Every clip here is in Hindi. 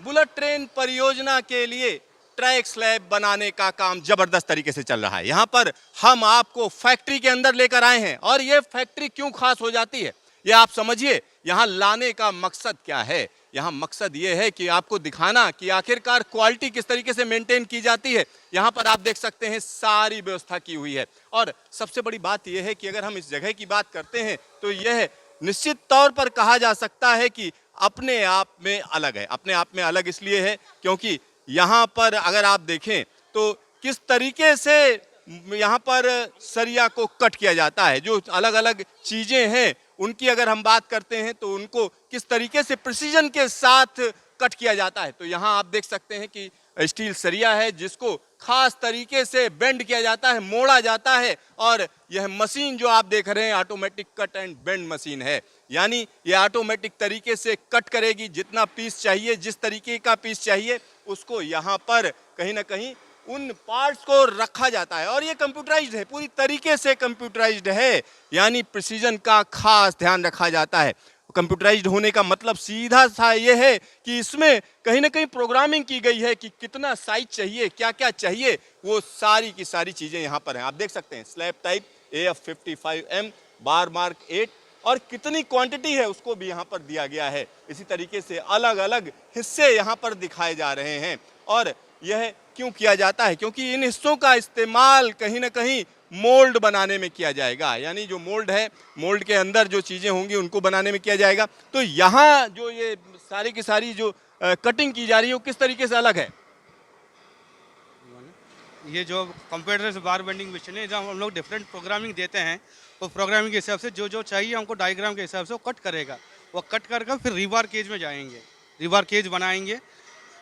बुलेट ट्रेन परियोजना के लिए ट्रैक स्लैब बनाने का काम जबरदस्त तरीके से चल रहा है। यहाँ पर हम आपको फैक्ट्री के अंदर लेकर आए हैं और ये फैक्ट्री क्यों खास हो जाती है ये आप समझिए। यहाँ लाने का मकसद क्या है? यहाँ मकसद ये है कि आपको दिखाना कि आखिरकार क्वालिटी किस तरीके से मेंटेन की जाती है। यहाँ पर आप देख सकते हैं सारी व्यवस्था की हुई है और सबसे बड़ी बात यह है कि अगर हम इस जगह की बात करते हैं तो यह निश्चित तौर पर कहा जा सकता है कि अपने आप में अलग है। अपने आप में अलग इसलिए है क्योंकि यहाँ पर अगर आप देखें तो किस तरीके से यहाँ पर सरिया को कट किया जाता है। जो अलग अलग चीज़ें हैं उनकी अगर हम बात करते हैं तो उनको किस तरीके से प्रिसीजन के साथ कट किया जाता है। तो यहाँ आप देख सकते हैं कि स्टील सरिया है जिसको खास तरीके से बेंड किया जाता है, मोड़ा जाता है और यह मशीन जो आप देख रहे हैं automatic cut and bend machine है। यानी ये ऑटोमेटिक तरीके से कट करेगी, जितना पीस चाहिए, जिस तरीके का पीस चाहिए उसको यहाँ पर कहीं ना कहीं उन पार्ट्स को रखा जाता है और ये कंप्यूटराइज्ड है, पूरी तरीके से कंप्यूटराइज्ड है। यानी प्रिसीजन का खास ध्यान रखा जाता है। कंप्यूटराइज्ड होने का मतलब सीधा सा ये है कि इसमें कहीं ना कहीं प्रोग्रामिंग की गई है कि कितना साइज चाहिए, क्या क्या चाहिए, वो सारी की सारी चीज़ें यहाँ पर हैं। आप देख सकते हैं स्लैब टाइप AF55M बार मार्क 8 और कितनी क्वांटिटी है उसको भी यहाँ पर दिया गया है। इसी तरीके से अलग अलग हिस्से यहाँ पर दिखाए जा रहे हैं और यह क्यों किया जाता है? क्योंकि इन हिस्सों का इस्तेमाल कहीं ना कहीं मोल्ड बनाने में किया जाएगा। यानी जो मोल्ड है, मोल्ड के अंदर जो चीज़ें होंगी उनको बनाने में किया जाएगा। तो यहाँ जो ये सारी की सारी जो कटिंग की जा रही है वो किस तरीके से अलग है? ये जो कंप्यूटर से बार बेंडिंग मशीन है, जब हम लोग डिफरेंट प्रोग्रामिंग देते हैं तो प्रोग्रामिंग के हिसाब से जो जो चाहिए हमको डायग्राम के हिसाब से वो कट करेगा। वो कट कर फिर रिबार केज में जाएंगे, रिबार केज बनाएंगे।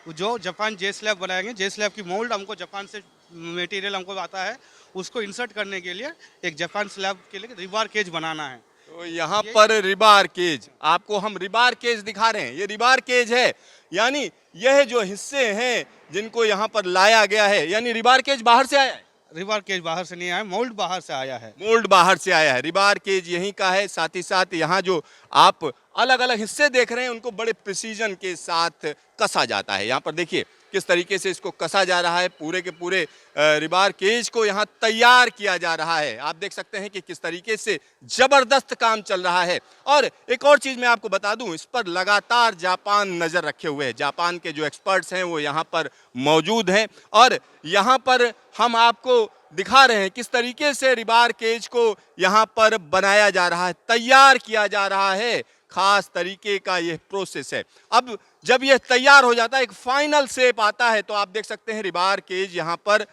जो जापान जे स्लैब बनाएंगे, जे स्लैब की मोल्ड हमको जापान से मटेरियल हमको आता है, उसको इंसर्ट करने के लिए एक जापान स्लैब के लिए रिबार केज बनाना है। तो यहाँ पर रिबार केज, आपको हम रिबार केज दिखा रहे हैं, ये रिबार केज है। यानी यह जो हिस्से हैं जिनको यहाँ पर लाया गया है, यानी रिबार केज बाहर से आया है। रिबार केज बाहर से नहीं आया, मोल्ड बाहर से आया है। मोल्ड बाहर से आया है, रिबार केज यहीं का है। साथ ही साथ यहाँ जो आप अलग अलग हिस्से देख रहे हैं उनको बड़े प्रिसीजन के साथ कसा जाता है। यहाँ पर देखिए किस तरीके से इसको कसा जा रहा है, पूरे के पूरे रिबार केज को यहाँ तैयार किया जा रहा है। आप देख सकते हैं कि किस तरीके से जबरदस्त काम चल रहा है। और एक और चीज़ मैं आपको बता दूं, इस पर लगातार जापान नज़र रखे हुए है। जापान के जो एक्सपर्ट्स हैं वो यहाँ पर मौजूद हैं और यहाँ पर हम आपको दिखा रहे हैं किस तरीके से रिबार केज को यहाँ पर बनाया जा रहा है, तैयार किया जा रहा है। खास तरीके का यह प्रोसेस है। अब जब यह तैयार हो जाता है, एक फाइनल शेप आता है, तो आप देख सकते हैं रिबार केज यहाँ पर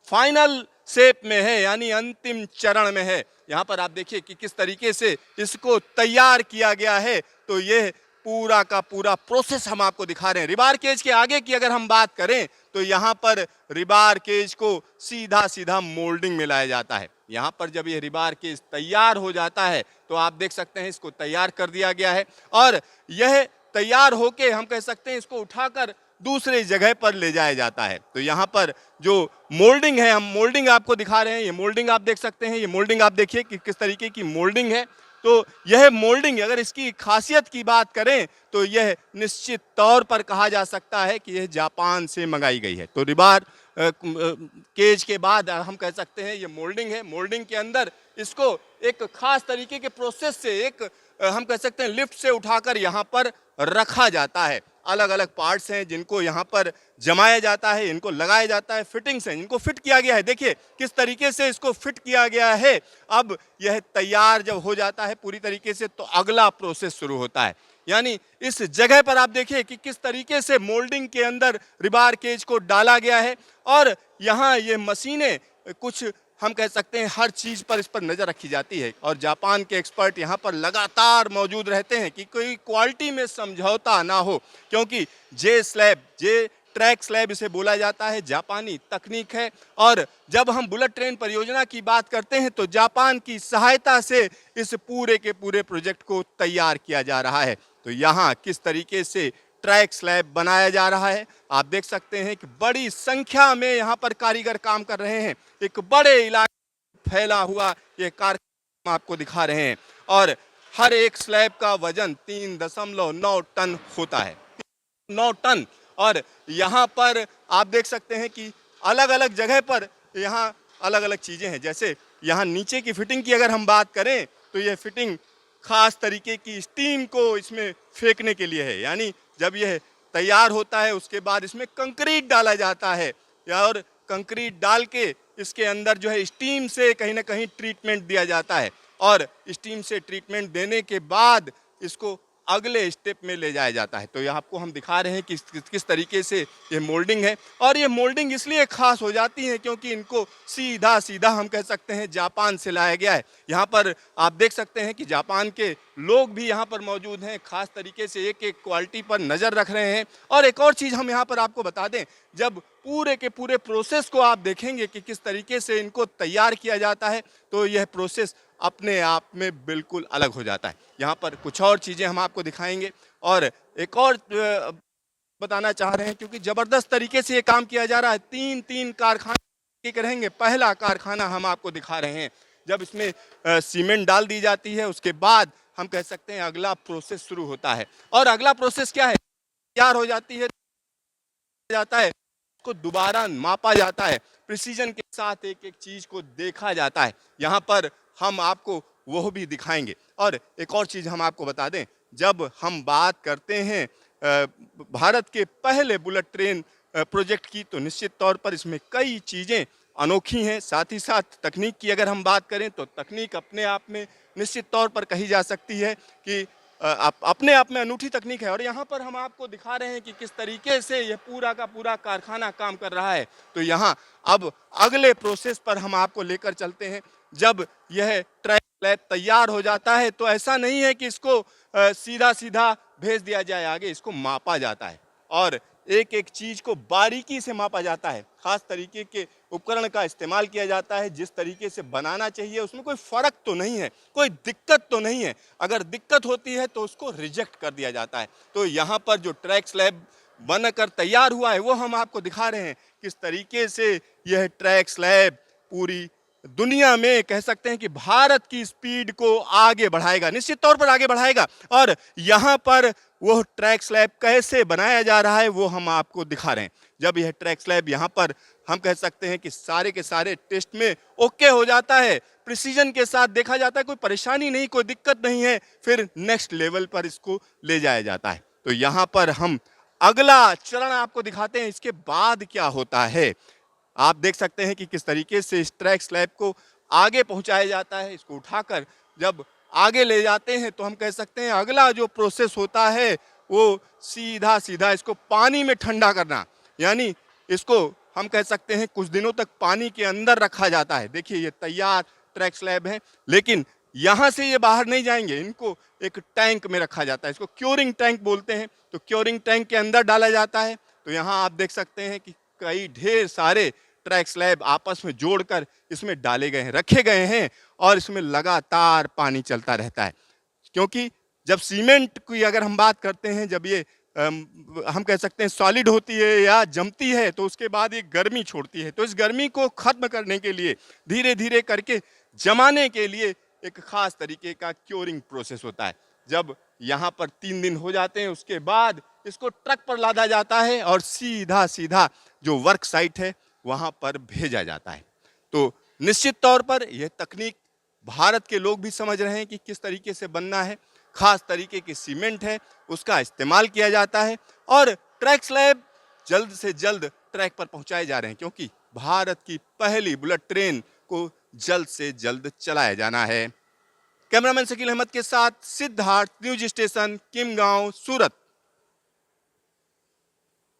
फाइनल शेप में है, यानी अंतिम चरण में है। यहाँ पर आप देखिए कि किस तरीके से इसको तैयार किया गया है। तो यह पूरा का पूरा प्रोसेस हम आपको दिखा रहे हैं। रिबार केज के आगे की अगर हम बात करें तो यहाँ पर रिबार केज को सीधा सीधा मोल्डिंग में लाया जाता है। यहाँ पर जब ये रिबार केज तैयार हो जाता है तो आप देख सकते हैं इसको तैयार कर दिया गया है और यह तैयार होके हम कह सकते हैं इसको उठाकर दूसरे जगह पर ले जाया जाता है। तो यहाँ पर जो मोल्डिंग है, हम मोल्डिंग आपको दिखा रहे हैं, ये मोल्डिंग आप देख सकते हैं। ये मोल्डिंग आप देखिए कि किस तरीके की मोल्डिंग है। तो यह मोल्डिंग, अगर इसकी खासियत की बात करें तो यह निश्चित तौर पर कहा जा सकता है कि यह जापान से मंगाई गई है। तो रिबार केज के बाद हम कह सकते हैं ये मोल्डिंग है। मोल्डिंग के अंदर इसको एक खास तरीके के प्रोसेस से, एक हम कह सकते हैं लिफ्ट से उठाकर यहाँ पर रखा जाता है। अलग अलग पार्ट्स हैं जिनको यहाँ पर जमाया जाता है, इनको लगाया जाता है, फिटिंग्स हैं इनको फिट किया गया है। देखिए किस तरीके से इसको फिट किया गया है। अब यह तैयार जब हो जाता है पूरी तरीके से तो अगला प्रोसेस शुरू होता है। यानी इस जगह पर आप देखिए कि किस तरीके से मोल्डिंग के अंदर रिबार केज को डाला गया है और यहाँ ये मशीनें, कुछ हम कह सकते हैं हर चीज़ पर इस पर नज़र रखी जाती है और जापान के एक्सपर्ट यहाँ पर लगातार मौजूद रहते हैं कि कोई क्वालिटी में समझौता ना हो। क्योंकि जे स्लैब, जे ट्रैक स्लैब इसे बोला जाता है, जापानी तकनीक है। और जब हम बुलेट ट्रेन परियोजना की बात करते हैं तो जापान की सहायता से इस पूरे के पूरे प्रोजेक्ट को तैयार किया जा रहा है। तो यहाँ किस तरीके से ट्रैक स्लैब बनाया जा रहा है आप देख सकते हैं कि बड़ी संख्या में यहाँ पर कारीगर काम कर रहे हैं। एक बड़े इलाके फैला हुआ ये कारखाना आपको दिखा रहे हैं और हर एक स्लैब का वजन 3.9 टन होता है। 9 टन। और यहाँ पर आप देख सकते हैं कि अलग अलग जगह पर यहाँ अलग अलग चीज़ें हैं। जैसे यहाँ नीचे की फिटिंग की अगर हम बात करें तो यह फिटिंग खास तरीके की स्टीम को इसमें फेंकने के लिए है, यानी जब यह तैयार होता है उसके बाद इसमें कंक्रीट डाला जाता है और कंक्रीट डाल के इसके अंदर जो है स्टीम से कहीं ना कहीं ट्रीटमेंट दिया जाता है और स्टीम से ट्रीटमेंट देने के बाद इसको अगले स्टेप में ले जाया जाता है। तो यहाँ आपको हम दिखा रहे हैं कि किस तरीके से ये मोल्डिंग है और ये मोल्डिंग इसलिए खास हो जाती है क्योंकि इनको सीधा सीधा हम कह सकते हैं जापान से लाया गया है। यहाँ पर आप देख सकते हैं कि जापान के लोग भी यहाँ पर मौजूद हैं, खास तरीके से एक एक क्वालिटी पर नज़र रख रहे हैं। और एक और चीज़ हम यहाँ पर आपको बता दें, जब पूरे के पूरे प्रोसेस को आप देखेंगे कि किस तरीके से इनको तैयार किया जाता है तो यह प्रोसेस अपने आप में बिल्कुल अलग हो जाता है। यहाँ पर कुछ और चीज़ें हम आपको दिखाएंगे और एक और बताना चाह रहे हैं क्योंकि ज़बरदस्त तरीके से ये काम किया जा रहा है। तीन कारखाने एक रहेंगे। पहला कारखाना हम आपको दिखा रहे हैं, जब इसमें सीमेंट डाल दी जाती है उसके बाद हम कह सकते हैं अगला प्रोसेस शुरू होता है। और अगला प्रोसेस क्या है, तैयार हो जाती है जाता है को दोबारा मापा जाता है, प्रिसीजन के साथ एक एक चीज को देखा जाता है। यहाँ पर हम आपको वो भी दिखाएंगे। और एक और चीज हम आपको बता दें, जब हम बात करते हैं भारत के पहले बुलेट ट्रेन प्रोजेक्ट की तो निश्चित तौर पर इसमें कई चीज़ें अनोखी हैं। साथ ही साथ तकनीक की अगर हम बात करें तो तकनीक अपने आप में निश्चित तौर पर कही जा सकती है कि अपने आप में अनूठी तकनीक है। और यहाँ पर हम आपको दिखा रहे हैं कि किस तरीके से यह पूरा का पूरा कारखाना काम कर रहा है। तो यहाँ अब अगले प्रोसेस पर हम आपको लेकर चलते हैं। जब यह ट्रैक स्लैब तैयार हो जाता है तो ऐसा नहीं है कि इसको सीधा सीधा भेज दिया जाए आगे, इसको मापा जाता है और एक एक चीज को बारीकी से मापा जाता है। खास तरीके के उपकरण का इस्तेमाल किया जाता है। जिस तरीके से बनाना चाहिए उसमें कोई फर्क तो नहीं है, कोई दिक्कत तो नहीं है। अगर दिक्कत होती है तो उसको रिजेक्ट कर दिया जाता है। तो यहाँ पर जो ट्रैक स्लैब बनकर तैयार हुआ है वो हम आपको दिखा रहे हैं किस तरीके से यह ट्रैक स्लैब पूरी दुनिया में कह सकते हैं कि भारत की स्पीड को आगे बढ़ाएगा, निश्चित तौर पर आगे बढ़ाएगा। और यहाँ पर वो ट्रैक स्लैब कैसे बनाया जा रहा है वो हम आपको दिखा रहे हैं। जब यह ट्रैक स्लैब यहाँ पर हम कह सकते हैं कि सारे के सारे टेस्ट में ओके हो जाता है, प्रिसीजन के साथ देखा जाता है, कोई परेशानी नहीं, कोई दिक्कत नहीं है, फिर नेक्स्ट लेवल पर इसको ले जाया जाता है। तो यहाँ पर हम अगला चरण आपको दिखाते हैं, इसके बाद क्या होता है। आप देख सकते हैं कि किस तरीके से इस ट्रैक स्लैब को आगे पहुंचाया जाता है। इसको उठाकर जब आगे ले जाते हैं तो हम कह सकते हैं अगला जो प्रोसेस होता है वो सीधा सीधा इसको पानी में ठंडा करना, यानी इसको हम कह सकते हैं कुछ दिनों तक पानी के अंदर रखा जाता है। देखिए ये तैयार ट्रैक स्लैब है, लेकिन यहाँ से ये बाहर नहीं जाएंगे, इनको एक टैंक में रखा जाता है, इसको क्योरिंग टैंक बोलते हैं। तो क्योरिंग टैंक के अंदर डाला जाता है। तो यहाँ आप देख सकते हैं कि कई ढेर सारे ट्रैक स्लैब आपस में जोड़कर इसमें डाले गए हैं, रखे गए हैं और इसमें लगातार पानी चलता रहता है। क्योंकि जब सीमेंट की अगर हम बात करते हैं, जब ये हम कह सकते हैं सॉलिड होती है या जमती है तो उसके बाद ये गर्मी छोड़ती है। तो इस गर्मी को खत्म करने के लिए धीरे धीरे करके जमाने के लिए एक खास तरीके का क्योरिंग प्रोसेस होता है। जब यहाँ पर 3 दिन हो जाते हैं उसके बाद इसको ट्रक पर लादा जाता है और सीधा सीधा जो वर्क साइट है वहाँ पर भेजा जाता है। तो निश्चित तौर पर यह तकनीक भारत के लोग भी समझ रहे हैं कि किस तरीके से बनना है। खास तरीके की सीमेंट है उसका इस्तेमाल किया जाता है और ट्रैक स्लैब जल्द से जल्द ट्रैक पर पहुंचाए जा रहे हैं, क्योंकि भारत की पहली बुलेट ट्रेन को जल्द से जल्द चलाया जाना है। कैमरामैन शकील अहमद के साथ सिद्धार्थ, न्यूज स्टेशन, किमगांव, सूरत।